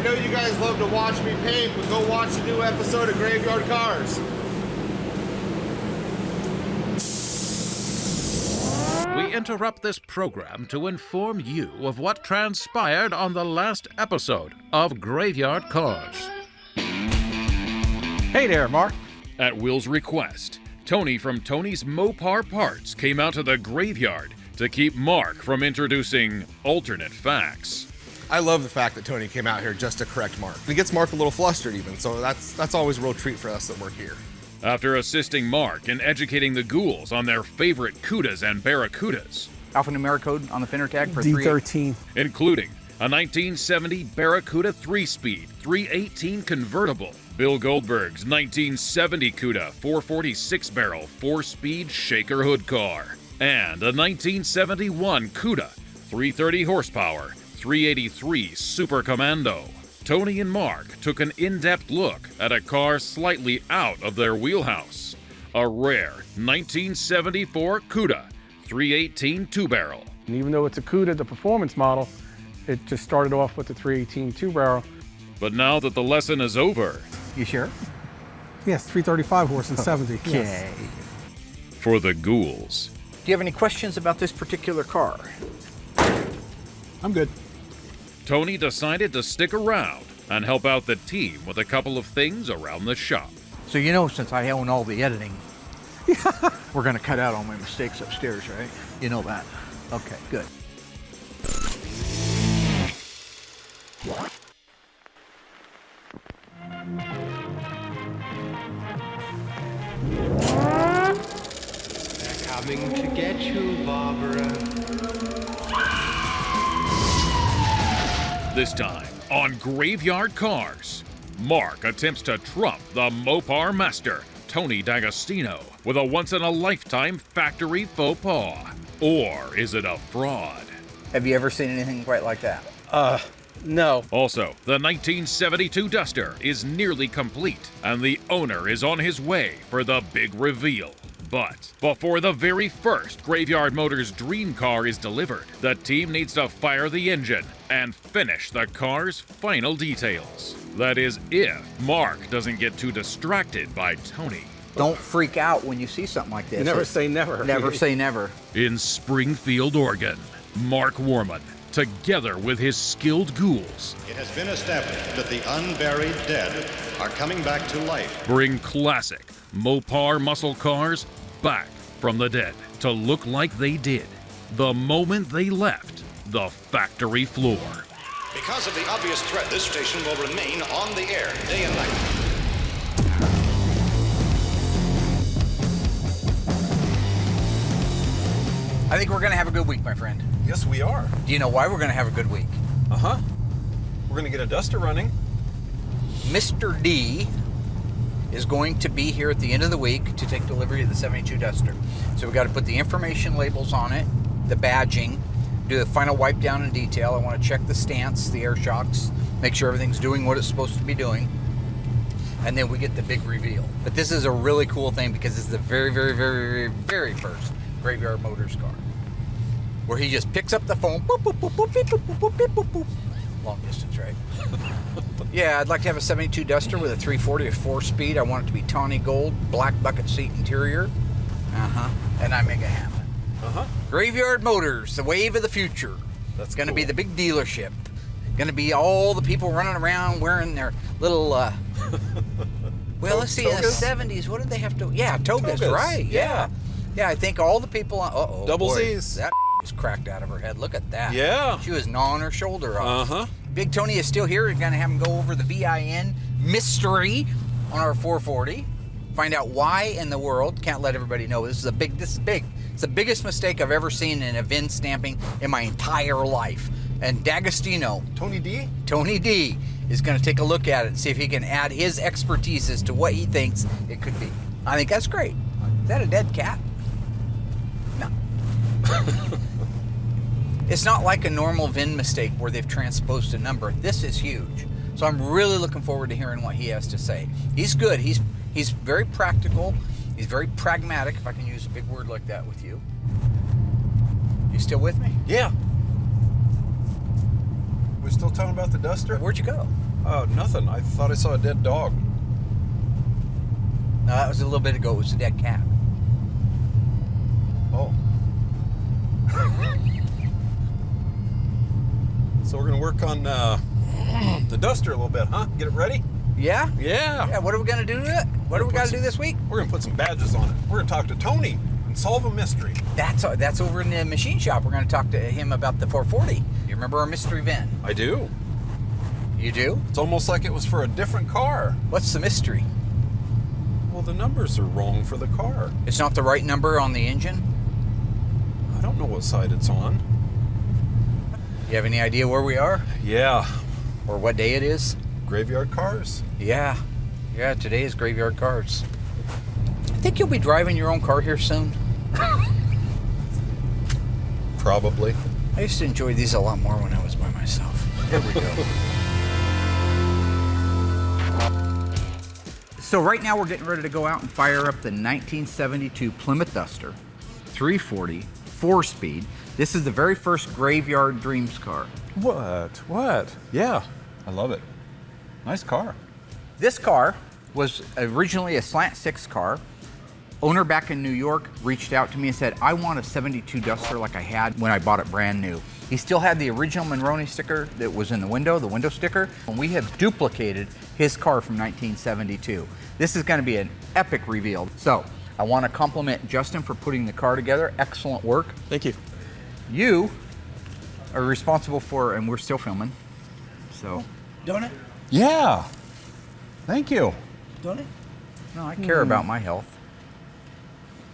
know you guys love to watch me paint, but go watch a new episode of Graveyard Carz. We interrupt this program to inform you of what transpired on the last episode of Graveyard Carz. Hey there, Mark. At Will's request, Tony from Tony's Mopar Parts came out to the graveyard to keep Mark from introducing alternate facts. I love the fact that Tony came out here just to correct Mark. He gets Mark a little flustered even, so that's always a real treat for us that work here. After assisting Mark in educating the ghouls on their favorite Cudas and Barracudas, Alphanumeric code on the fender tag for D13. including a 1970 Barracuda 3-speed 318 convertible, Bill Goldberg's 1970 Cuda 446 barrel 4-speed shaker hood car, and a 1971 Cuda 330 horsepower 383 Super Commando. Tony and Mark took an in-depth look at a car slightly out of their wheelhouse, a rare 1974 Cuda 318 two-barrel. And even though it's a Cuda, the performance model, it just started off with the 318 two-barrel. But now that the lesson is over, You sure? Yes, 335 horse and 70. Okay. Yes. for the ghouls, Do you have any questions about this particular car? I'm good. Tony decided to stick around and help out the team with a couple of things around the shop. So you know, since I own all the editing, we're going to cut out all my mistakes upstairs, right? You know that. Okay, good. They're coming to get you, Barbara. This time on Graveyard Carz, Mark attempts to trump the Mopar master, Tony D'Agostino, with a once-in-a-lifetime factory faux pas. Or is it a fraud? Have you ever seen anything quite like that? No. Also, the 1972 Duster is nearly complete, and the owner is on his way for the big reveal. But before the very first Graveyard Motors dream car is delivered, the team needs to fire the engine and finish the car's final details. That is, if Mark doesn't get too distracted by Tony. Don't freak out when you see something like this. Never say never. Never say never. In Springfield, Oregon, Mark Warman, together with his skilled ghouls, It has been established that the unburied dead are coming back to life. bring classic Mopar muscle cars back from the dead to look like they did the moment they left the factory floor. Because of the obvious threat, this station will remain on the air day and night. I think we're going to have a good week, my friend. Yes, we are. Do you know why we're going to have a good week? Uh-huh. We're going to get a Duster running. Mr. D is going to be here at the end of the week to take delivery of the 72 Duster. So we got to put the information labels on it, the badging, do the final wipe down and detail. I want to check the stance, the air shocks, make sure everything's doing what it's supposed to be doing. And then we get the big reveal. But this is a really cool thing because it's the very, very, very, very, very first Graveyard Motors car, where he just picks up the phone, boop, boop, boop, boop, boop, boop, boop, boop, boop, boop. Long distance, right? Yeah, I'd like to have a 72 Duster with a 340 or 4-speed. I want it to be tawny gold, black bucket seat interior. And I make it happen. Graveyard Motors, the wave of the future. That's going to be the big dealership. Going to be all the people running around wearing their little, well, let's see, in the 70s, what did they have to, yeah, togas, right, yeah. Yeah, I think all the people, Double boy, Z's. That was cracked out of her head. Look at that. Yeah. She was gnawing her shoulder off. Uh-huh. Big Tony is still here. We're going to have him go over the VIN mystery on our 440. Find out why in the world. Can't let everybody know. This is big. It's the biggest mistake I've ever seen in a VIN stamping in my entire life. And D'Agostino, Tony D? Tony D, is going to take a look at it and see if he can add his expertise as to what he thinks it could be. I think that's great. Is that a dead cat? No. It's not like a normal VIN mistake where they've transposed a number. This is huge. So I'm really looking forward to hearing what he has to say. He's good. He's very practical. He's very pragmatic, if I can use a big word like that with you. You still with me? Yeah. We're still talking about the Duster? Where'd you go? Oh, nothing. I thought I saw a dead dog. No, that was a little bit ago. It was a dead cat. Oh. So we're gonna work on the duster a little bit, huh? Get it ready? Yeah? Yeah. Yeah, what are we gonna do to it? What do we gotta do this week? We're gonna put some badges on it. We're gonna talk to Tony and solve a mystery. That's over in the machine shop. We're gonna talk to him about the 440. You remember our mystery VIN? I do. You do? It's almost like it was for a different car. What's the mystery? Well, the numbers are wrong for the car. It's not the right number on the engine? I don't know what side it's on. You have any idea where we are? Yeah. Or what day it is? Graveyard Carz. Yeah. Yeah, today is Graveyard Carz. I think you'll be driving your own car here soon. Probably. I used to enjoy these a lot more when I was by myself. Here we go. So right now we're getting ready to go out and fire up the 1972 Plymouth Duster 340 4-speed. This is the very first Graveyard Dreamz car. What? Yeah. I love it. Nice car. This car was originally a slant 6 car. Owner back in New York reached out to me and said, I want a 72 Duster like I had when I bought it brand new. He still had the original Monroney sticker that was in the window sticker, and we have duplicated his car from 1972. This is gonna be an epic reveal. So, I wanna compliment Justin for putting the car together. Excellent work. Thank you. You are responsible for, and we're still filming, so. Don't it? Yeah. Thank you. Don't it? No, I care about my health.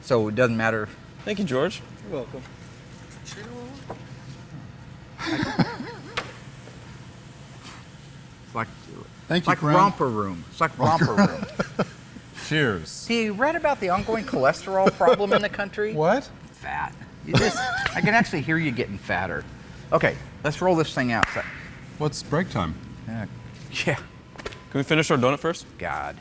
So it doesn't matter. Thank you, George. You're welcome. It's like, Thank it's you, like friend. romper room. It's like romper room. Cheers. See, you read about the ongoing cholesterol problem in the country? What? Fat. I can actually hear you getting fatter. Okay, let's roll this thing out. What's break time? Yeah. Can we finish our donut first? God.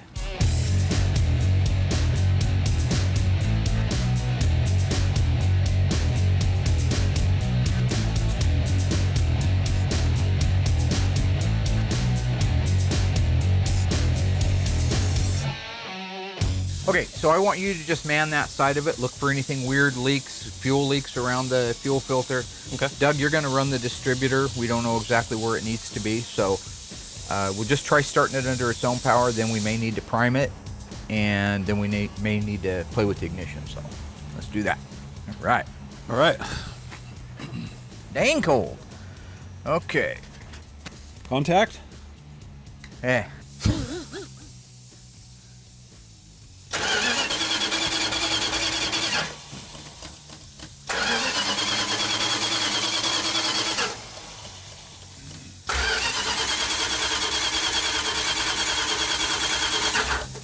Okay, so I want you to just man that side of it, look for anything weird, leaks, fuel leaks around the fuel filter. Okay. Doug, you're gonna run the distributor. We don't know exactly where it needs to be, so we'll just try starting it under its own power, then we may need to prime it, and then we may need to play with the ignition, so let's do that. All right. All right. Dang cold. Okay. Contact? Eh.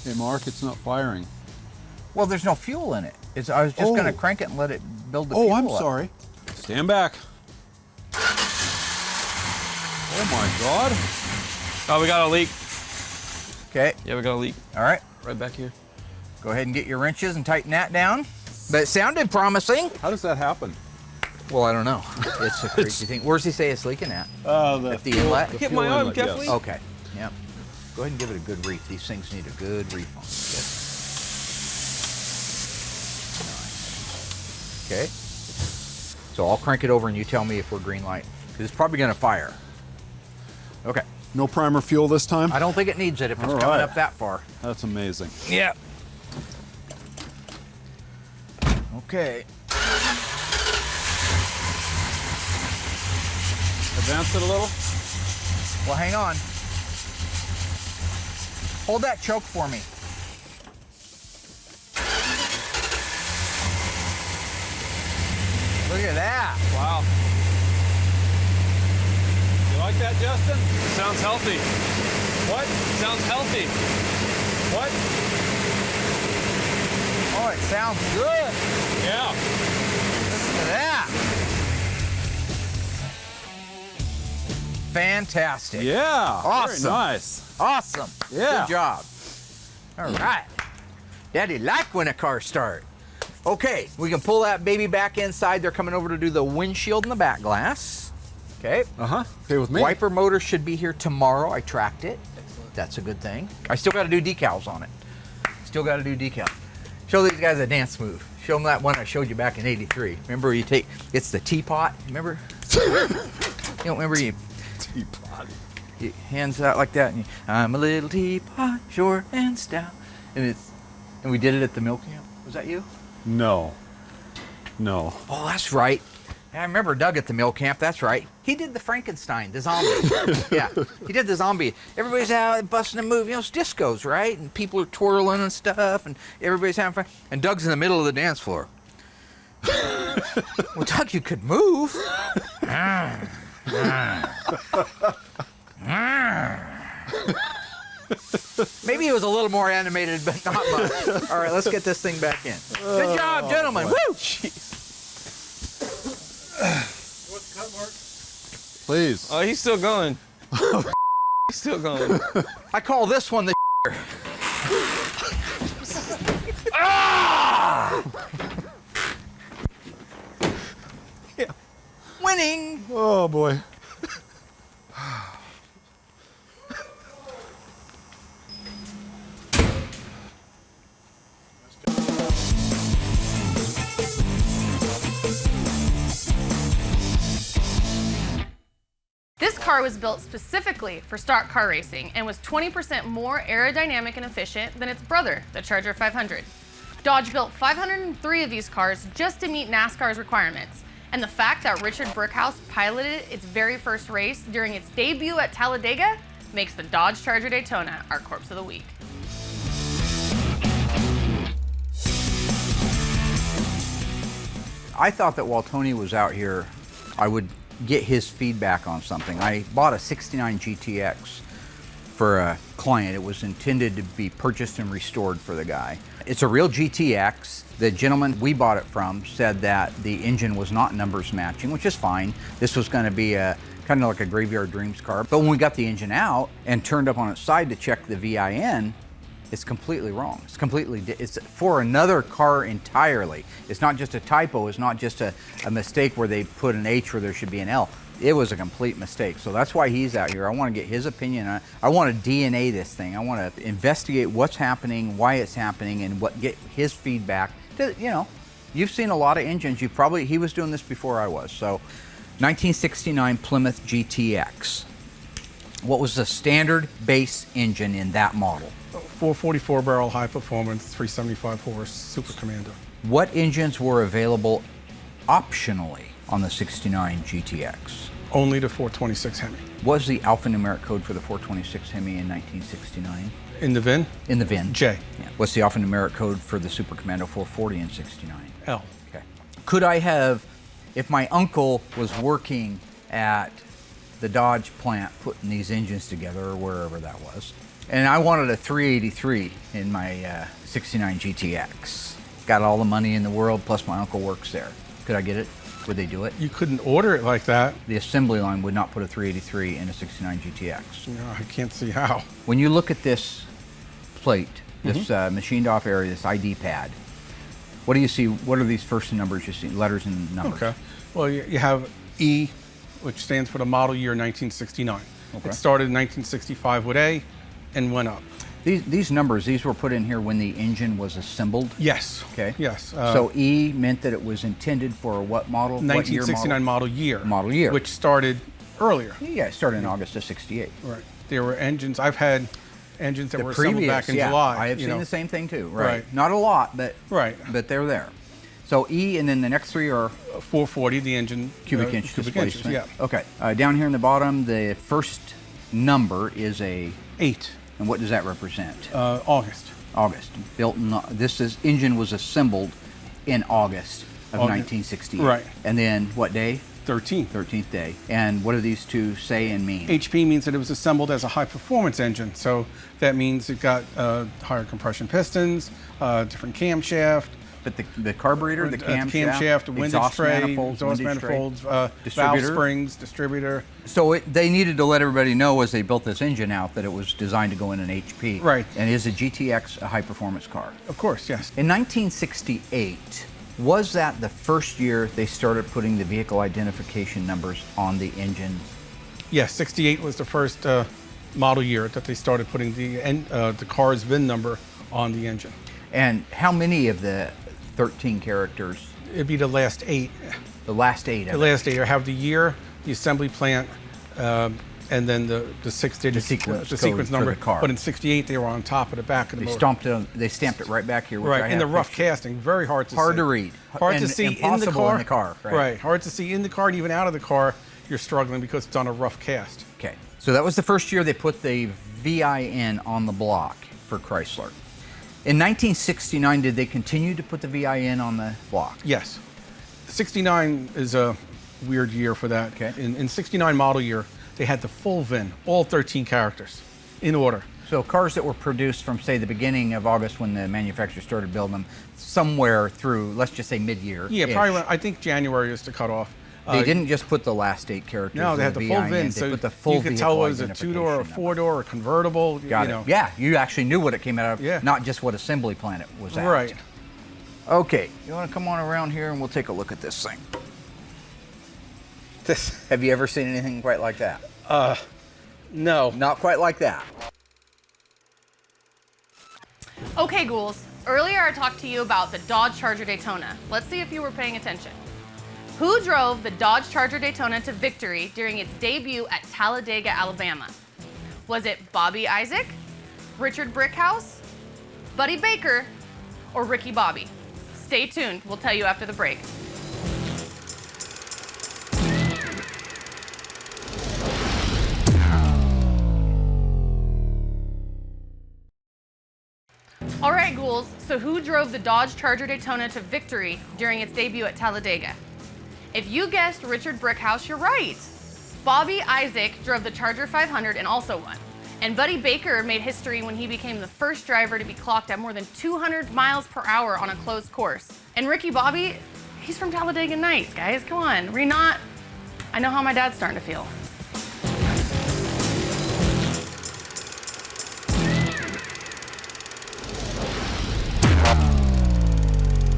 Hey, Mark, it's not firing. Well, there's no fuel in it. I was just gonna crank it and let it build the Oh, fuel I'm up. sorry. Stand back. Oh my God. Oh, we got a leak. Okay. Yeah, we got a leak All right. right back here. Go ahead and get your wrenches and tighten that down. But it sounded promising. How does that happen? Well, I don't know. It's a crazy thing. Where's he say it's leaking at? The the inlet? Hit my arm, Kathleen. Okay. Yep. Go ahead and give it a good reef. These things need a good reef on them. Okay. So I'll crank it over and you tell me if we're green light. Because it's probably going to fire. Okay. No primer fuel this time? I don't think it needs it if it's All coming right. up that far. That's amazing. Yeah. Okay. Advance it a little. Well, hang on. Hold that choke for me. Look at that. Wow. You like that, Justin? Sounds healthy. What? Sounds healthy. What? Oh, it sounds good. Yeah. Listen to that. Fantastic. Yeah. Awesome. Very nice. Awesome. Yeah. Good job. All right. Daddy like when a car starts. Okay, we can pull that baby back inside. They're coming over to do the windshield and the back glass. Okay. Okay with me. Wiper motor should be here tomorrow. I tracked it. That's a good thing. I still got to do decals on it. Still got to do decals. Show these guys a dance move. Show them that one I showed you back in '83. Remember, it's the teapot. Remember? You don't remember you? Teapot. Your hands out like that. And I'm a little teapot, short and stout. And we did it at the mill camp. Was that you? No. Oh, that's right. I remember Doug at the mill camp. That's right. He did the Frankenstein, the zombie. Yeah, he did the zombie. Everybody's out busting a move. It's discos, right? And people are twirling and stuff, and everybody's having fun. And Doug's in the middle of the dance floor. Well, Doug, you could move. Maybe it was a little more animated, but not much. All right, let's get this thing back in. Good job, gentlemen. Woo! Please. Oh, he's still going. He's still going. I call this one the Ah! Yeah. Winning! Oh boy. This car was built specifically for stock car racing and was 20% more aerodynamic and efficient than its brother, the Charger 500. Dodge built 503 of these cars just to meet NASCAR's requirements, and the fact that Richard Brickhouse piloted its very first race during its debut at Talladega makes the Dodge Charger Daytona our Corpse of the Week. I thought that while Tony was out here, I would get his feedback on something. I bought a 69 GTX for a client. It was intended to be purchased and restored for the guy. It's a real GTX. The gentleman we bought it from said that the engine was not numbers matching, which is fine. This was going to be a kind of like a Graveyard Dreamz car. But when we got the engine out and turned up on its side to check the VIN, it's completely wrong. It's for another car entirely. It's not just a typo. It's not just a mistake where they put an H where there should be an L. It was a complete mistake. So that's why he's out here. I want to get his opinion. I want to DNA this thing. I want to investigate what's happening, why it's happening, and get his feedback. You know, you've seen a lot of engines. He was doing this before I was. So 1969 Plymouth GTX. What was the standard base engine in that model? 444 barrel high performance, 375 horse Super Commando. What engines were available optionally on the 69 GTX? Only the 426 Hemi. What was the alphanumeric code for the 426 Hemi in 1969? In the VIN? In the VIN. J. Yeah. What's the alphanumeric code for the Super Commando 440 in 69? L. Okay. Could I have, if my uncle was working at the Dodge plant putting these engines together or wherever that was, and I wanted a 383 in my 69 GTX. Got all the money in the world, plus my uncle works there. Could I get it? Would they do it? You couldn't order it like that. The assembly line would not put a 383 in a 69 GTX. No, I can't see how. When you look at this plate, this machined off area, this ID pad, what do you see? What are these first numbers you see? Letters and numbers. Okay. Well, you have E, which stands for the model year 1969. Okay. It started in 1965 with A and went up. These numbers, these were put in here when the engine was assembled? Yes. Okay. Yes. So E meant that it was intended for what model? 1969 model year. Model year. Which started earlier. Yeah, it started in August of 68. Right. There were engines, I've had engines that The were assembled back in July. I have seen the same thing too. Right. Not a lot, but Right. But they're there. So E, and then the next three are 440, the engine. cubic inch cubic displacement. inches, yeah. Okay. Down here in the bottom, the first number is a 8. And what does that represent? August. August. Built in, engine was assembled in August of August. 1968. Right. And then what day? 13th. 13th day. And what do these two say and mean? HP means that it was assembled as a high performance engine. So that means it got higher compression pistons, different camshaft. But the carburetor, the camshaft, the windage exhaust tray, manifolds, exhaust windage tray, manifolds, valve distributor. springs, distributor. So they needed to let everybody know as they built this engine out that it was designed to go in an HP. Right. And is a GTX a high performance car? Of course, yes. In 1968, Was that the first year they started putting the vehicle identification numbers on the engine? Yes, 68 was the first model year that they started putting the Carz VIN number on the engine. And how many of the 13 characters? It'd be the last 8. The last 8 of The last 8 have the year, the assembly plant, and then the 6-digit sequence number. For the car. But in 68, they were on top of the back of the motor. They stamped it right back here. Which Right, in the rough casting, very hard to see. Hard to read. Hard to see in the car. Right. Hard to see in the car, and even out of the car, you're struggling because it's on a rough cast. Okay, so that was the first year they put the VIN on the block for Chrysler. In 1969, did they continue to put the VIN on the block? Yes. 69 is a weird year for that. Okay. In 69 model year, they had the full VIN, all 13 characters, in order. So cars that were produced from, say, the beginning of August when the manufacturer started building them, somewhere through, let's just say mid-year. Yeah, probably, I think January is the cutoff. They didn't just put the last 8 characters. No, they had the full VIN, so put the full you could tell it was a 2-door, a 4-door, a convertible. Got it. Yeah, you actually knew what it came out of, Yeah. not just what assembly plant it was at. Right. Okay, you want to come on around here and we'll take a look at this thing. Have you ever seen anything quite like that? No. Not quite like that. Okay, ghouls. Earlier I talked to you about the Dodge Charger Daytona. Let's see if you were paying attention. Who drove the Dodge Charger Daytona to victory during its debut at Talladega, Alabama? Was it Bobby Isaac, Richard Brickhouse, Buddy Baker, or Ricky Bobby? Stay tuned. We'll tell you after the break. All right, ghouls, so who drove the Dodge Charger Daytona to victory during its debut at Talladega? If you guessed Richard Brickhouse, you're right. Bobby Isaac drove the Charger 500 and also won. And Buddy Baker made history when he became the first driver to be clocked at more than 200 miles per hour on a closed course. And Ricky Bobby, he's from Talladega Nights, guys, come on. Were you not? I know how my dad's starting to feel.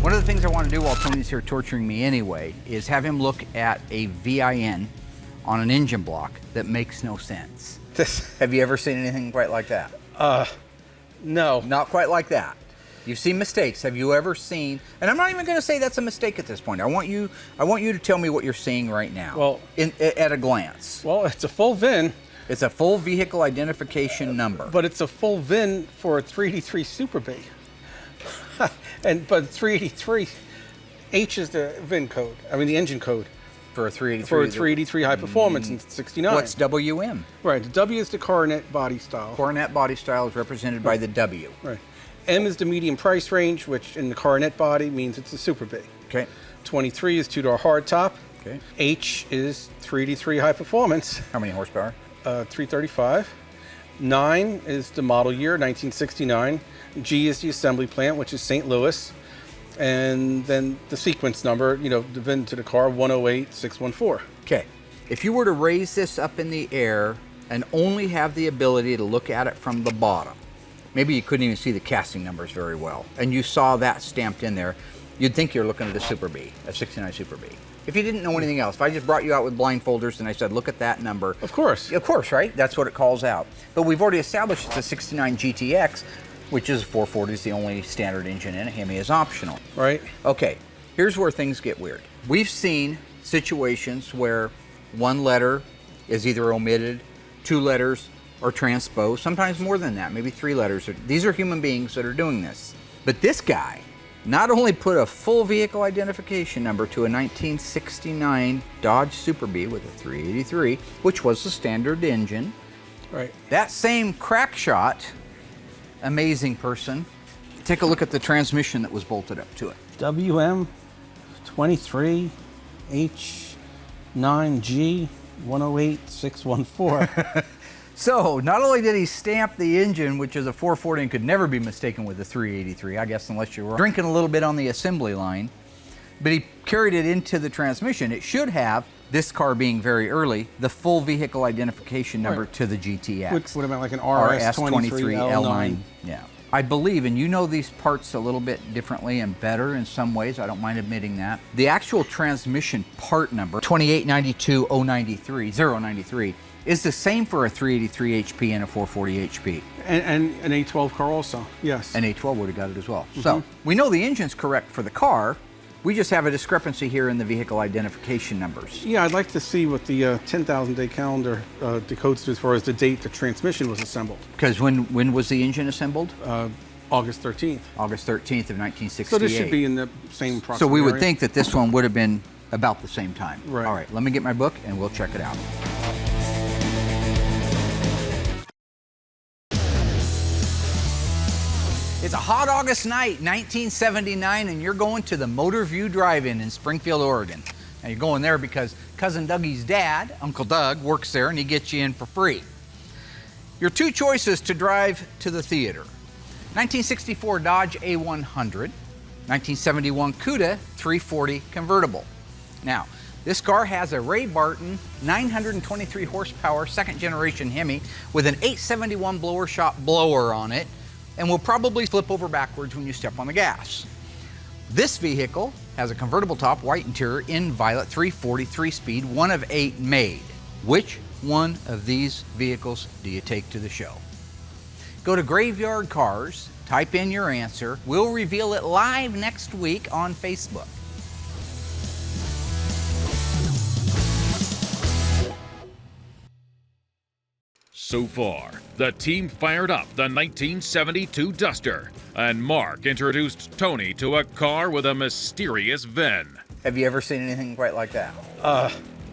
One of the things I want to do while Tony's here torturing me anyway is have him look at a VIN on an engine block that makes no sense. Have you ever seen anything quite like that? No. Not quite like that. You've seen mistakes. Have you ever seen, and I'm not even going to say that's a mistake at this point. I want you to tell me what you're seeing right now. Well, at a glance. Well, it's a full VIN. It's a full vehicle identification number. But it's a full VIN for a 383 Super B. But 383, H is the VIN code. I mean the engine code. For a 383. For a 383 high performance in 69. What's WM? Right, the W is the coronet body style. Coronet body style is represented by the W. Right. M is the medium price range, which in the coronet body means it's a Super B. Okay. 23 is 2-door hardtop. Okay. H is 383 high performance. How many horsepower? 335. 9 is the model year, 1969. G is the assembly plant, which is St. Louis. And then the sequence number, the VIN to the car, 108614. Okay. If you were to raise this up in the air and only have the ability to look at it from the bottom, maybe you couldn't even see the casting numbers very well, and you saw that stamped in there, you'd think you're looking at a Super B, a 69 Super B. If you didn't know anything else, if I just brought you out with blindfolders and I said, look at that number. Of course. Of course, right? That's what it calls out. But we've already established it's a 69 GTX, which is 440 is the only standard engine in it. Hemi is optional. Right. Okay, here's where things get weird. We've seen situations where one letter is either omitted, 2 letters are transposed, sometimes more than that, maybe 3 letters. These are human beings that are doing this. But this guy not only put a full vehicle identification number to a 1969 Dodge Super B with a 383, which was the standard engine. Right. That same crack shot, amazing person, take a look at the transmission that was bolted up to it. WM 23 H9G 108614. So, not only did he stamp the engine, which is a 440 and could never be mistaken with a 383, I guess unless you were drinking a little bit on the assembly line, but he carried it into the transmission. It should have, this car being very early, the full vehicle identification number to the GTX. Which would have been like an RS23 L9. Yeah. I believe, and you know these parts a little bit differently and better in some ways, I don't mind admitting that. The actual transmission part number, 2892093, is the same for a 383 HP and a 440 HP. And an A12 car also, yes. An A12 would have got it as well. So we know the engine's correct for the car. We just have a discrepancy here in the vehicle identification numbers. Yeah, I'd like to see what the 10,000 day calendar decodes to as far as the date the transmission was assembled. Because when was the engine assembled? August 13th. August 13th of 1968. So this should be in the same approximate So we would area. think that this one would have been about the same time. Right. All right, let me get my book and we'll check it out. It's a hot August night, 1979, and you're going to the Motor View Drive-In in Springfield, Oregon. Now you're going there because Cousin Dougie's dad, Uncle Doug, works there and he gets you in for free. Your two choices to drive to the theater: 1964 Dodge A100, 1971 Cuda 340 convertible. Now, this car has a Ray Barton 923 horsepower second generation Hemi with an 871 blower shop blower on it, and will probably flip over backwards when you step on the gas. This vehicle has a convertible top, white interior, in violet 340 3-speed, one of 8 made. Which one of these vehicles do you take to the show? Go to Graveyard Carz, type in your answer. We'll reveal it live next week on Facebook. So far, the team fired up the 1972 Duster, and Mark introduced Tony to a car with a mysterious VIN. Have you ever seen anything quite like that?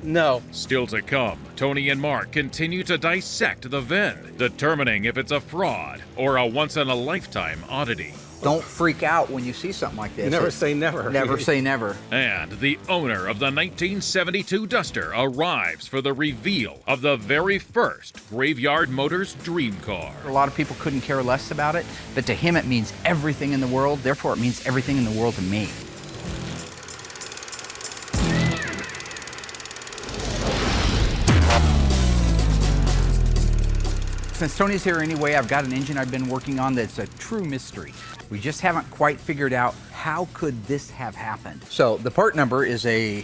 No. Still to come, Tony and Mark continue to dissect the VIN, determining if it's a fraud or a once-in-a-lifetime oddity. Don't freak out when you see something like this. Never say never. Never say never. And the owner of the 1972 Duster arrives for the reveal of the very first Graveyard Motors dream car. A lot of people couldn't care less about it, but to him it means everything in the world, therefore it means everything in the world to me. Since Tony's here anyway, I've got an engine I've been working on that's a true mystery. We just haven't quite figured out how could this have happened. So the part number is a...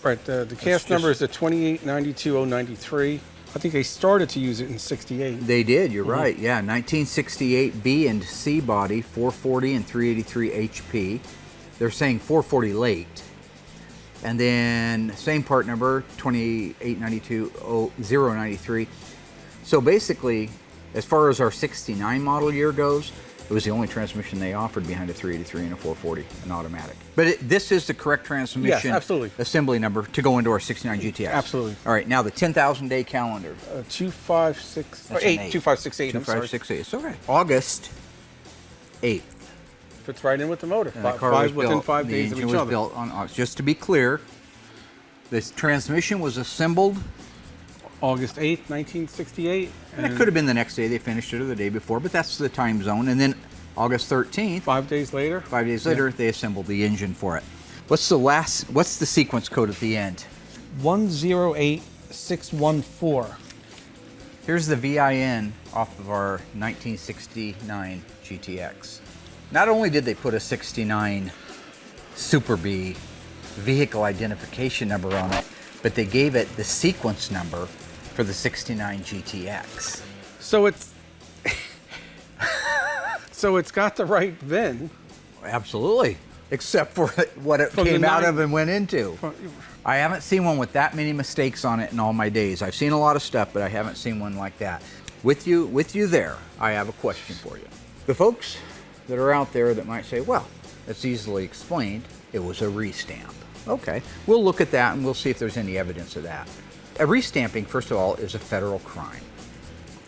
Right, the cast number is the 2892093. I think they started to use it in 68. They did, you're right, yeah. 1968 B and C body, 440 and 383 HP. They're saying 440 late. And then same part number, 2892093. So basically, as far as our 69 model year goes, it was the only transmission they offered behind a 383 and a 440, an automatic. But this is the correct transmission assembly number to go into our 69 GTX. Absolutely. All right, now the 10,000 day calendar. 2568. 2568. 2568. It's okay. August 8th. Fits right in with the motor. And the car was within built, 5 days of the each engine was other. built on August. Just to be clear, this transmission was assembled August 8th, 1968. And it could have been the next day they finished it or the day before, but that's the time zone. And then August 13th, 5 days later. 5 days later, they assembled the engine for it. What's the sequence code at the end? 108614. Here's the VIN off of our 1969 GTX. Not only did they put a 69 Super B vehicle identification number on it, but they gave it the sequence number for the 69 GTX. So it's so it's got the right VIN. Absolutely, except for what it came out of and went into. I haven't seen one with that many mistakes on it in all my days. I've seen a lot of stuff, but I haven't seen one like that. With you there, I have a question for you. The folks that are out there that might say, well, it's easily explained, it was a restamp. Okay, we'll look at that and we'll see if there's any evidence of that. A restamping, first of all, is a federal crime.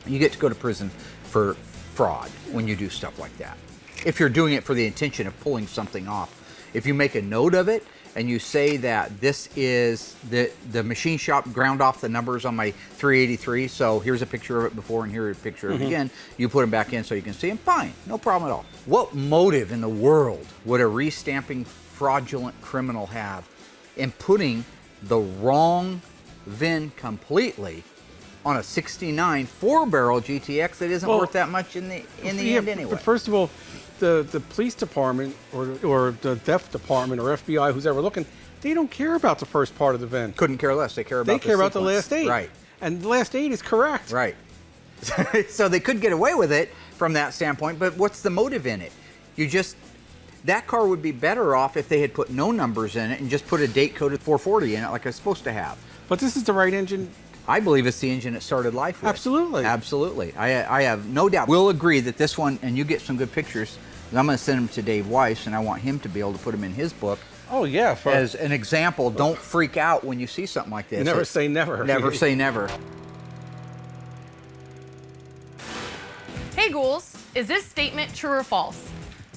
You get to go to prison for fraud when you do stuff like that. If you're doing it for the intention of pulling something off. If you make a note of it and you say that this is the machine shop ground off the numbers on my 383, so here's a picture of it before and here's a picture of it again, you put them back in so you can see them, fine, no problem at all. What motive in the world would a restamping fraudulent criminal have in putting the wrong VIN completely on a 69 4-barrel GTX that isn't worth that much in the end anyway. But first of all, the police department or the theft department or FBI, who's ever looking, they don't care about the first part of the VIN. Couldn't care less. They care about the last 8. Right. And the last 8 is correct. Right. So they could get away with it from that standpoint, but what's the motive in it? That car would be better off if they had put no numbers in it and just put a date-coded 440 in it like it's supposed to have. But this is the right engine. I believe it's the engine it started life with. Absolutely. Absolutely. I have no doubt. We'll agree that this one, and you get some good pictures, I'm going to send them to Dave Weiss, and I want him to be able to put them in his book. Oh, yeah. As an example, don't freak out when you see something like this. Never say never. Never say never. Hey ghouls, is this statement true or false?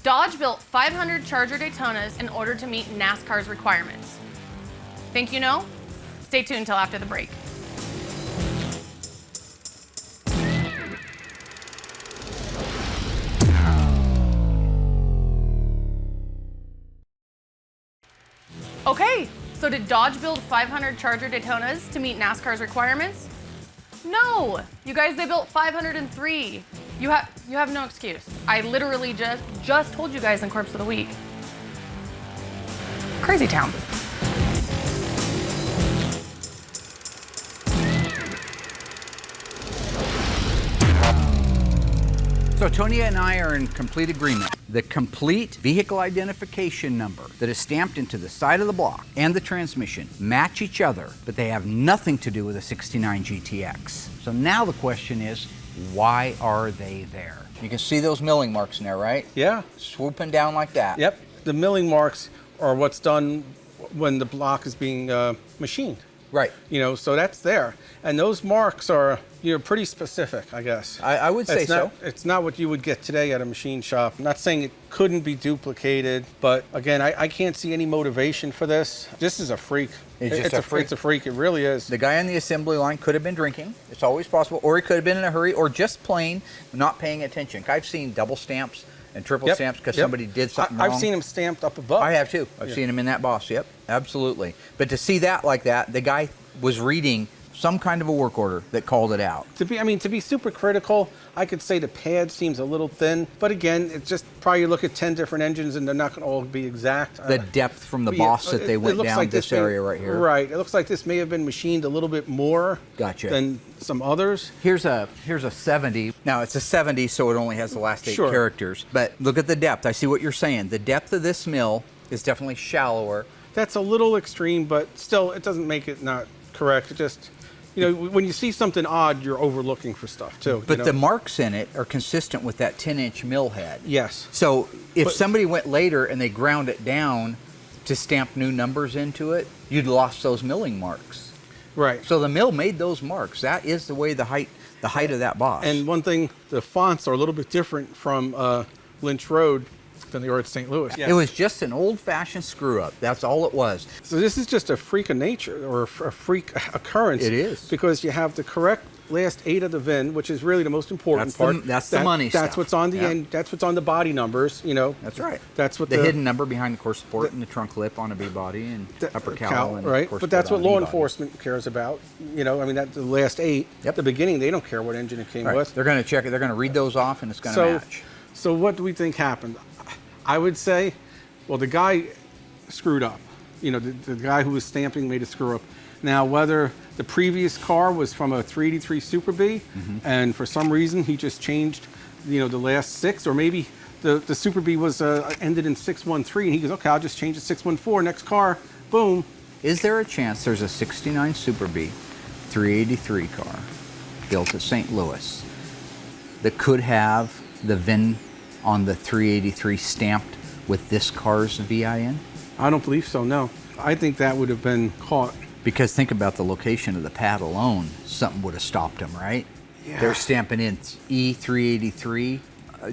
Dodge built 500 Charger Daytonas in order to meet NASCAR's requirements. Think you know? Stay tuned until after the break. Okay, so did Dodge build 500 Charger Daytonas to meet NASCAR's requirements? No, you guys, they built 503. You have no excuse. I literally just told you guys in Corpse of the Week. Crazy town. So Tonya and I are in complete agreement. The complete vehicle identification number that is stamped into the side of the block and the transmission match each other, but they have nothing to do with a 69 GTX. So now the question is, why are they there? You can see those milling marks in there, right? Yeah. Swooping down like that. Yep. The milling marks are what's done when the block is being machined. Right. So that's there. And those marks are, pretty specific, I guess. I would say so. It's not what you would get today at a machine shop. I'm not saying it couldn't be duplicated, but again, I can't see any motivation for this. This is a freak. It's a freak. It's a freak, it really is. The guy on the assembly line could have been drinking. It's always possible. Or he could have been in a hurry, or just plain not paying attention. I've seen double stamps and triple stamps because somebody did something wrong. I've seen them stamped up above. I have too. I've seen them in that boss. Yep, absolutely. But to see that like that, the guy was reading some kind of a work order that called it out. To be super critical, I could say the pad seems a little thin, but again, it's just probably you look at 10 different engines and they're not going to all be exact. The depth from the boss that they went down like this area right here. Right. It looks like this may have been machined a little bit more than some others. Here's a 70. Now it's a 70, so it only has the last 8 characters. But look at the depth. I see what you're saying. The depth of this mill is definitely shallower. That's a little extreme, but still, it doesn't make it not correct. It just, when you see something odd, you're overlooking for stuff too. But the marks in it are consistent with that 10-inch mill head. Yes. So if somebody went later and they ground it down to stamp new numbers into it, you'd lost those milling marks. Right. So the mill made those marks. That is the way the height of that boss. And one thing, the fonts are a little bit different from Lynch Road than they are at St. Louis. It was just an old-fashioned screw-up. That's all it was. So this is just a freak of nature, or a freak occurrence. It is. Because you have the correct last 8 of the VIN, which is really the most important part. That's the money stuff. That's what's on the end. That's what's on the body numbers. That's right. That's what the hidden number behind the core support and the trunk lip on a B body and upper cowl and right. core But that's what law body. enforcement cares about. That's the last 8. At the beginning, they don't care what engine it came with. They're going to check it. They're going to read those off, and it's going to match. So what do we think happened? I would say, well, the guy screwed up. The guy who was stamping made a screw up. Now, whether the previous car was from a 383 Super B, and for some reason he just changed, the last 6, or maybe the Super B was ended in 613, and he goes, okay, I'll just change to 614. Next car, boom. Is there a chance there's a 69 Super B 383 car built at St. Louis that could have the VIN on the 383 stamped with this car's VIN? I don't believe so, no. I think that would have been caught. Because think about the location of the pad alone, something would have stopped them, right? Yeah. They're stamping in E383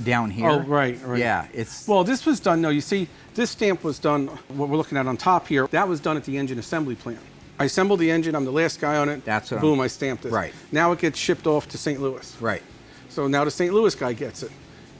down here. Oh, right. Yeah, Well, this was done, no, you see, this stamp was done, what we're looking at on top here, that was done at the engine assembly plant. I assembled the engine, I'm the last guy on it. Boom, I stamped it. Right. Now it gets shipped off to St. Louis. Right. So now the St. Louis guy gets it.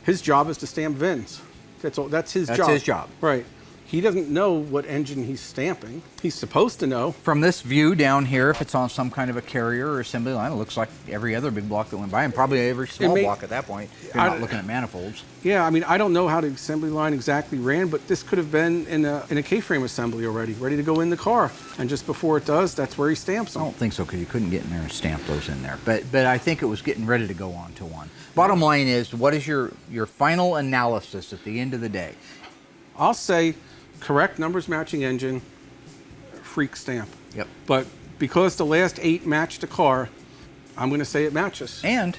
His job is to stamp VINs. That's all. That's his job. That's his job. Right. He doesn't know what engine he's stamping. He's supposed to know. From this view down here, if it's on some kind of a carrier or assembly line, it looks like every other big block that went by, and probably every small block at that point, if you're not looking at manifolds. Yeah, I mean, I don't know how the assembly line exactly ran, but this could have been in a K-frame assembly already, ready to go in the car. And just before it does, that's where he stamps them. I don't think so, because you couldn't get in there and stamp those in there. But I think it was getting ready to go on to one. Bottom line is, what is your final analysis at the end of the day? I'll say correct numbers matching engine, freak stamp. Yep. But because the last 8 matched the car, I'm going to say it matches. And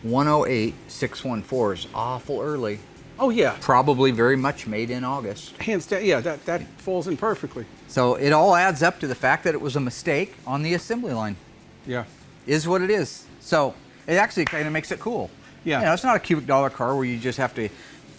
108,614 is awful early. Oh yeah. Probably very much made in August. Hands down, yeah, that falls in perfectly. So it all adds up to the fact that it was a mistake on the assembly line. Yeah. Is what it is. So it actually kind of makes it cool. Yeah. You know, it's not a cubic dollar car where you just have to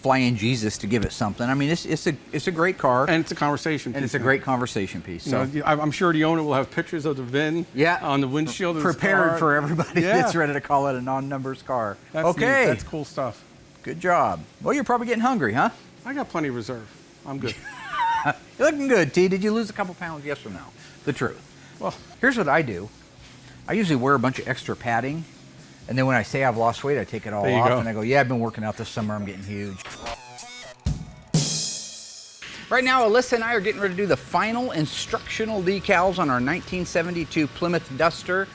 fly in Jesus to give it something. I mean, it's a great car. And it's a conversation piece. And it's a great conversation piece. So you know, I'm sure the owner will have pictures of the VIN on the windshield of his prepared car. for everybody that's ready to call it a non-numbers car. That's okay. Neat. That's cool stuff. Good job. Well, you're probably getting hungry, huh? I got plenty of reserve. I'm good. You're looking good, T. Did you lose a couple pounds, yes or no? The truth. Well, here's what I do. I usually wear a bunch of extra padding, and then when I say I've lost weight, I take it all off, and I go, yeah, I've been working out this summer, I'm getting huge. Right now, Alyssa and I are getting ready to do the final instructional decals on our 1972 Plymouth Duster.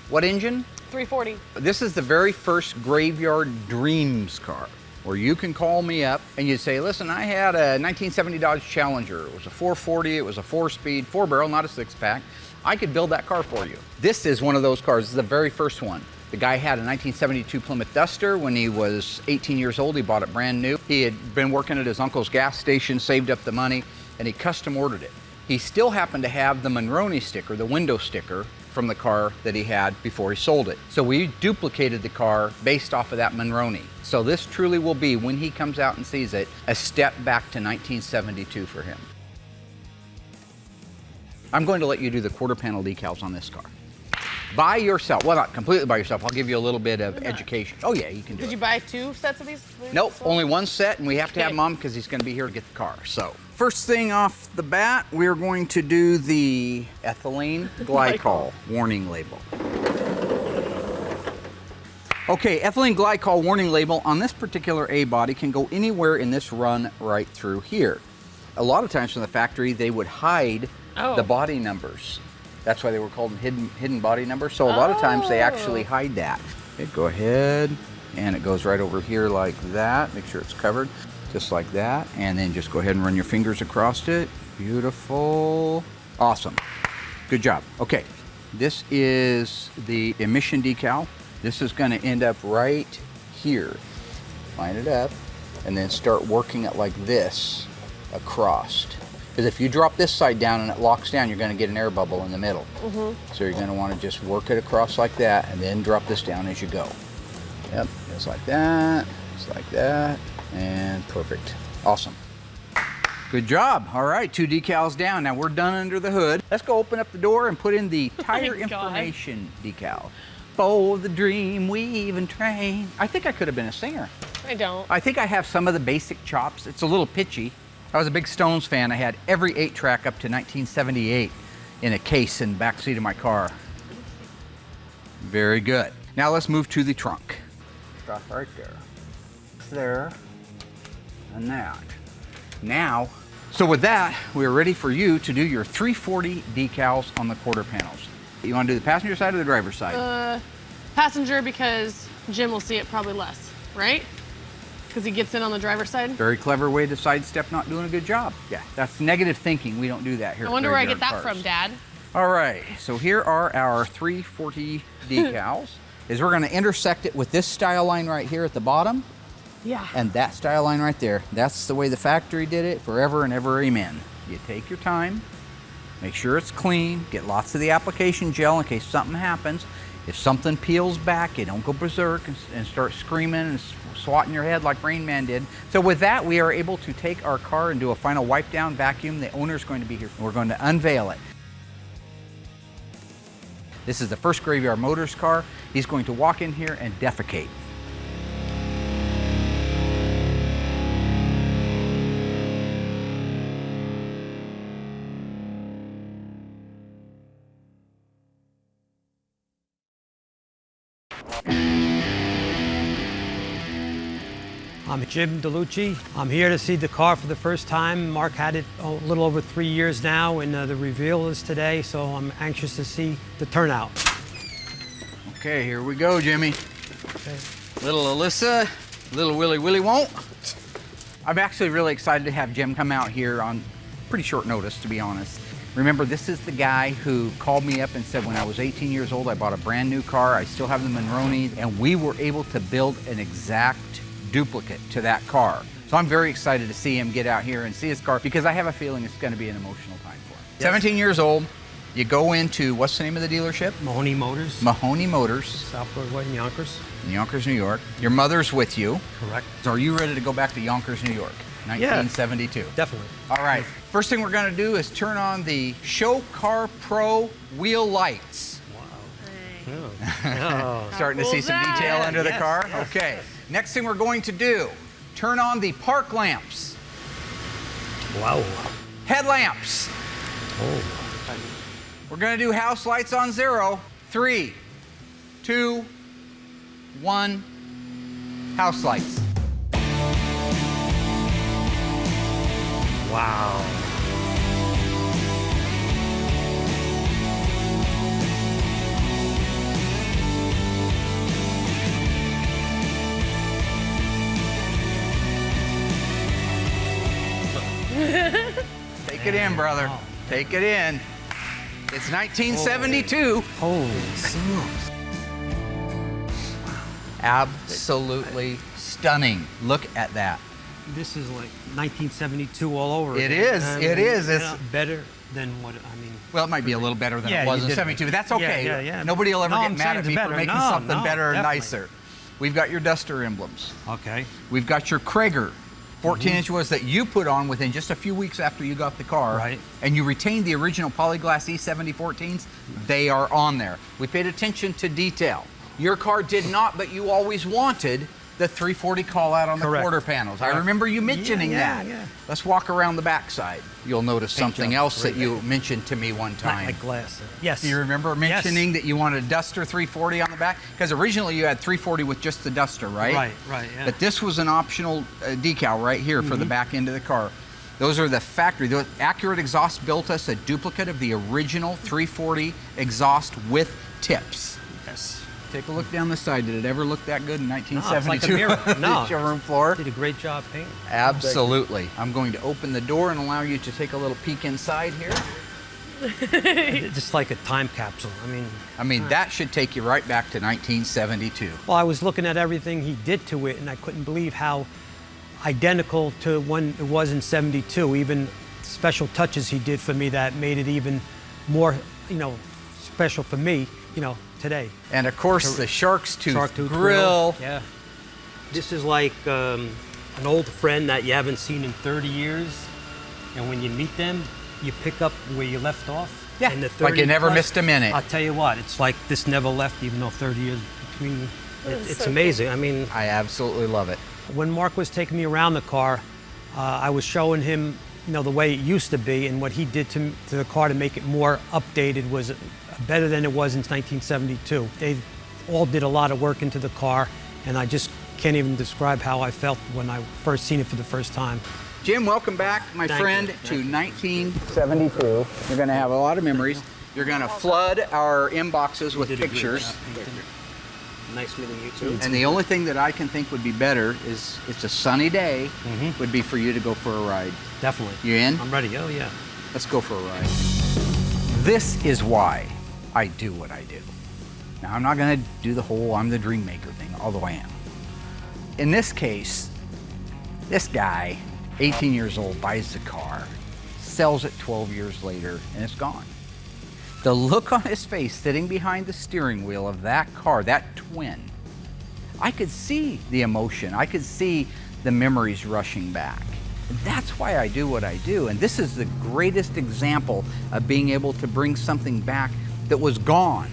What engine? 340. This is the very first Graveyard Dreamz car, where you can call me up and you'd say, listen, I had a 1970 Dodge Challenger. It was a 440, it was a 4-speed, 4-barrel, not a 6-pack. I could build that car for you. This is one of those cars. This is the very first one. The guy had a 1972 Plymouth Duster. When he was 18 years old, he bought it brand new. He had been working at his uncle's gas station, saved up the money, and he custom ordered it. He still happened to have the Monroney sticker, the window sticker, from the car that he had before he sold it. So we duplicated the car based off of that Monroney. So this truly will be, when he comes out and sees it, a step back to 1972 for him. I'm going to let you do the quarter panel decals on this car. By yourself. Well, not completely by yourself. I'll give you a little bit of education. Oh yeah, you can do it. Did you buy 2 sets of these? Nope, only one set, and we have to have Mom because he's going to be here to get the car. So, first thing off the bat, we're going to do the ethylene glycol warning label. Okay, ethylene glycol warning label on this particular A-body can go anywhere in this run right through here. A lot of times from the factory, they would hide the body numbers. That's why they were called hidden body numbers. So a lot of times they actually hide that. Okay, go ahead, and it goes right over here like that. Make sure it's covered, just like that. And then just go ahead and run your fingers across it. Beautiful. Awesome. Good job. Okay, this is the emission decal. This is going to end up right here. Line it up, and then start working it like this across. Because if you drop this side down and it locks down, you're going to get an air bubble in the middle. So you're going to want to just work it across like that, and then drop this down as you go. Yep, just like that, and perfect. Awesome. Good job. All right, 2 decals down. Now we're done under the hood. Let's go open up the door and put in the tire information decal. For the dream weaving train. I think I could have been a singer. I don't. I think I have some of the basic chops. It's a little pitchy. I was a big Stones fan. I had every 8-track up to 1978 in a case in the back seat of my car. Very good. Now let's move to the trunk. Stop right there. There. And that. Now, so with that, we're ready for you to do your 340 decals on the quarter panels. You want to do the passenger side or the driver's side? Passenger, because Jim will see it probably less, right? Because he gets in on the driver's side. Very clever way to sidestep not doing a good job. Yeah, that's negative thinking. We don't do that here. I wonder where I get that from, Dad. All right, so here are our 340 decals. Is we're going to intersect it with this style line right here at the bottom. Yeah. And that style line right there. That's the way the factory did it forever and ever, amen. You take your time, make sure it's clean, get lots of the application gel in case something happens. If something peels back, you don't go berserk and start screaming and swatting your head like Rain Man did. So with that, we are able to take our car and do a final wipe down vacuum. The owner's going to be here. We're going to unveil it. This is the first Graveyard Motors car. He's going to walk in here and defecate. I'm Jim DeLucci. I'm here to see the car for the first time. Mark had it a little over 3 years now, and the reveal is today, so I'm anxious to see the turnout. Okay, here we go, Jimmy. Okay. Little Alyssa, little Willie won't. I'm actually really excited to have Jim come out here on pretty short notice, to be honest. Remember, this is the guy who called me up and said when I was 18 years old, I bought a brand new car. I still have the Monroney, and we were able to build an exact duplicate to that car. So I'm very excited to see him get out here and see his car because I have a feeling it's going to be an emotional time for him. Yes. 17 years old, you go into, what's the name of the dealership? Mahoney Motors. Mahoney Motors. Southport Way in Yonkers. In Yonkers, New York. Your mother's with you. Correct. So are you ready to go back to Yonkers, New York? 1972. Yeah, definitely. All right. First thing we're going to do is turn on the Show Car Pro wheel lights. Wow. Oh. Starting to see some detail under the car? Yes. Okay. Next thing we're going to do, turn on the park lamps. Wow. Headlamps. Oh. We're going to do house lights on 0. 3, 2, 1. House lights. Wow. Take it in, brother. Wow. Take it in. It's 1972. Holy smokes. Absolutely stunning. Look at that. This is like 1972 all over It again. is. I It mean, is. you It's know, better than what, I mean. Well, it might be a little better than Yeah, it was you in did. 72, but that's okay. Yeah. Nobody will ever No, get I'm mad saying at it's me for better. making No, something no, better and definitely. nicer. We've got your Duster emblems. Okay. We've got your Krager 14-inch wheels that you put on within just a few weeks after you got the car. Right. And you retained the original Polyglass E70 14s. They are on there. We paid attention to detail. Your car did not, but you always wanted the 340 call out on the Correct. quarter panels. I Correct. remember you mentioning that. Yeah. Let's walk around the backside. You'll notice Paint something job. else that you mentioned to me one Not time. like glass. Yes. Do you remember mentioning that you wanted a Duster 340 on the back? Because originally you had 340 with just the Duster, right? Right, yeah. But this was an optional decal right here for the back end of the car. Those are the factory. The Accurate Exhaust built us a duplicate of the original 340 exhaust with tips. Yes. Take a look down the side. Did it ever look that good in No, it's 1972? like a mirror. No. The showroom floor? Did a great job painting. Absolutely. I'm going to open the door and allow you to take a little peek inside here. Just like a time capsule. I mean, that should take you right back to 1972. Well, I was looking at everything he did to it, and I couldn't believe how identical to when it was in '72. Even special touches he did for me that made it even more, special for me, today. And of course, the Shark's Tooth Shark-tooth grill. Yeah. This is like an old friend that you haven't seen in 30 years, and when you meet them, you pick up where you left off. Yeah, And the like you 30 never plus, missed a minute. I'll tell you what, it's like this never left, even though 30 years between. It's amazing. I absolutely love it. When Mark was taking me around the car, I was showing him, the way it used to be, and what he did to the car to make it more updated was better than it was in 1972. They all did a lot of work into the car, and I just can't even describe how I felt when I first seen it for the first time. Jim, welcome back, my friend, to 1972. You're going to have a lot of memories. You're going to flood our inboxes with pictures. Nice meeting you too. And the only thing that I can think would be better is it's a sunny day, would be for you to go for a ride. Definitely. You in? I'm ready. Oh, yeah. Let's go for a ride. This is why I do what I do. Now, I'm not going to do the whole I'm the dream maker thing, although I am. In this case, this guy, 18 years old, buys the car, sells it 12 years later, and it's gone. The look on his face sitting behind the steering wheel of that car, that twin, I could see the emotion. I could see the memories rushing back. And that's why I do what I do. And this is the greatest example of being able to bring something back that was gone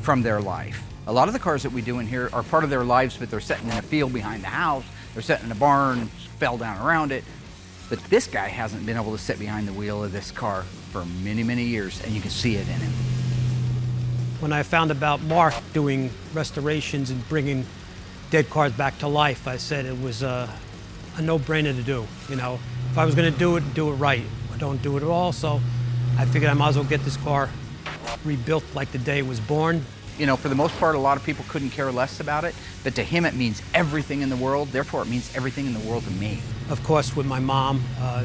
from their life. A lot of the cars that we do in here are part of their lives, but they're sitting in a field behind the house, they're sitting in a barn, fell down around it. But this guy hasn't been able to sit behind the wheel of this car for many, many years, and you can see it in him. When I found about Mark doing restorations and bringing dead cars back to life. I said it was a no-brainer to do. You know, if I was going to do it right. I don't do it at all, so I figured I might as well get this car rebuilt like the day it was born. You know, for the most part, a lot of people couldn't care less about it, but to him it means everything in the world, therefore it means everything in the world to me. Of course, with my mom,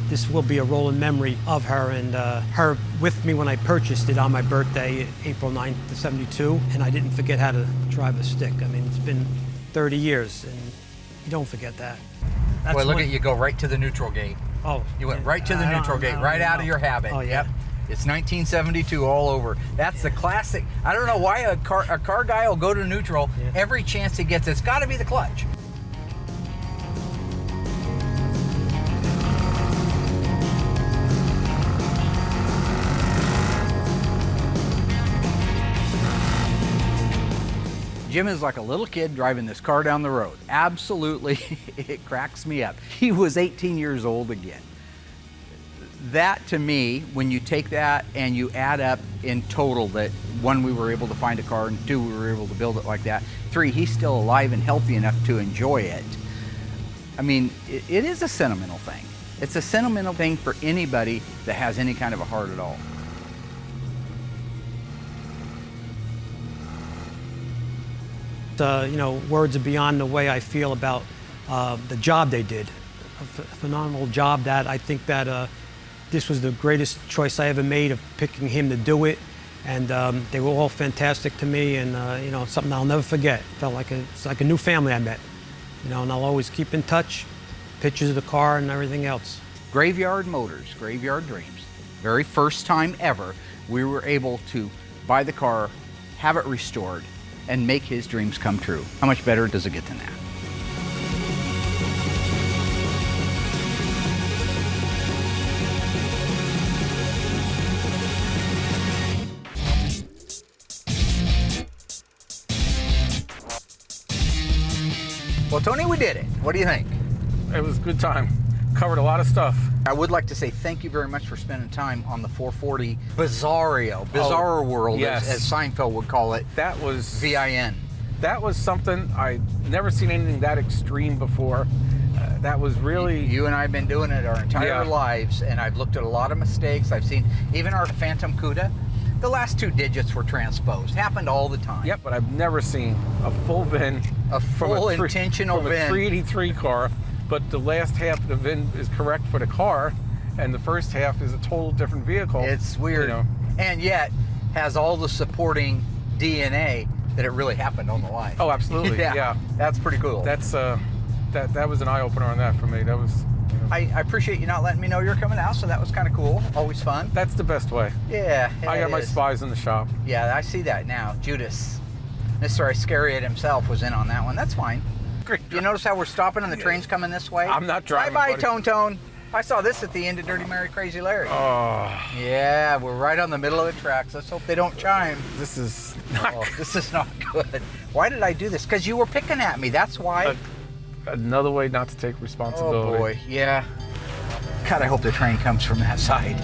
this will be a rolling memory of her and her with me when I purchased it on my birthday, April 9th, '72, and I didn't forget how to drive a stick. I mean, it's been 30 years, and you don't forget that. Boy, look at you go right to the neutral gate. Oh. You went right to the neutral gate, right out of your habit. Oh, yeah. Yep. It's 1972 all over. That's the classic. I don't know why a car guy will go to neutral every chance he gets. It's got to be the clutch. Jim is like a little kid driving this car down the road. Absolutely, it cracks me up. He was 18 years old again. That to me, when you take that and you add up in total that 1, we were able to find a car, and 2, we were able to build it like that. 3, he's still alive and healthy enough to enjoy it. I mean, it is a sentimental thing. It's a sentimental thing for anybody that has any kind of a heart at all. You know, words are beyond the way I feel about the job they did. A phenomenal job that I think that this was the greatest choice I ever made of picking him to do it. And they were all fantastic to me, and you know, something I'll never forget. Felt like it's like a new family I met. You know, and I'll always keep in touch, pictures of the car and everything else. Graveyard Motors, Graveyard Dreamz. Very first time ever, we were able to buy the car, have it restored, and make his dreams come true. How much better does it get than that? Well, Tony, we did it. What do you think? It was a good time. Covered a lot of stuff. I would like to say thank you very much for spending time on the 440 Bizarro world, yes. as Seinfeld would call it. That was VIN. That was something I'd never seen anything that extreme before. That was really... You and I have been doing it our entire lives, and I've looked at a lot of mistakes. I've seen even our Phantom Cuda. The last 2 digits were transposed. Happened all the time. Yep, but I've never seen a full VIN. A full intentional from VIN. a 383 car, but the last half of the VIN is correct for the car, and the first half is a total different vehicle. It's weird. You know. And yet has all the supporting DNA that it really happened on the line. Oh, absolutely. Yeah. That's pretty cool. That's that was an eye-opener on that for me. That was... I appreciate you not letting me know you're coming out, so that was kind of cool. Always fun. That's the best way. Yeah, I got my spies in the shop. Yeah, I see that now. Judas, Mr. Iscariot himself was in on that one. That's fine. Great. You notice how we're stopping and the train's coming this way? I'm not driving, Bye-bye, buddy. Tone. I saw this at the end of Dirty Mary Crazy Larry. Oh. Yeah, we're right on the middle of the tracks. Let's hope they don't chime. This is not This is not good. Why did I do this? Because you were picking at me. That's why. Another way not to take responsibility. Oh boy, yeah. God, I hope the train comes from that side.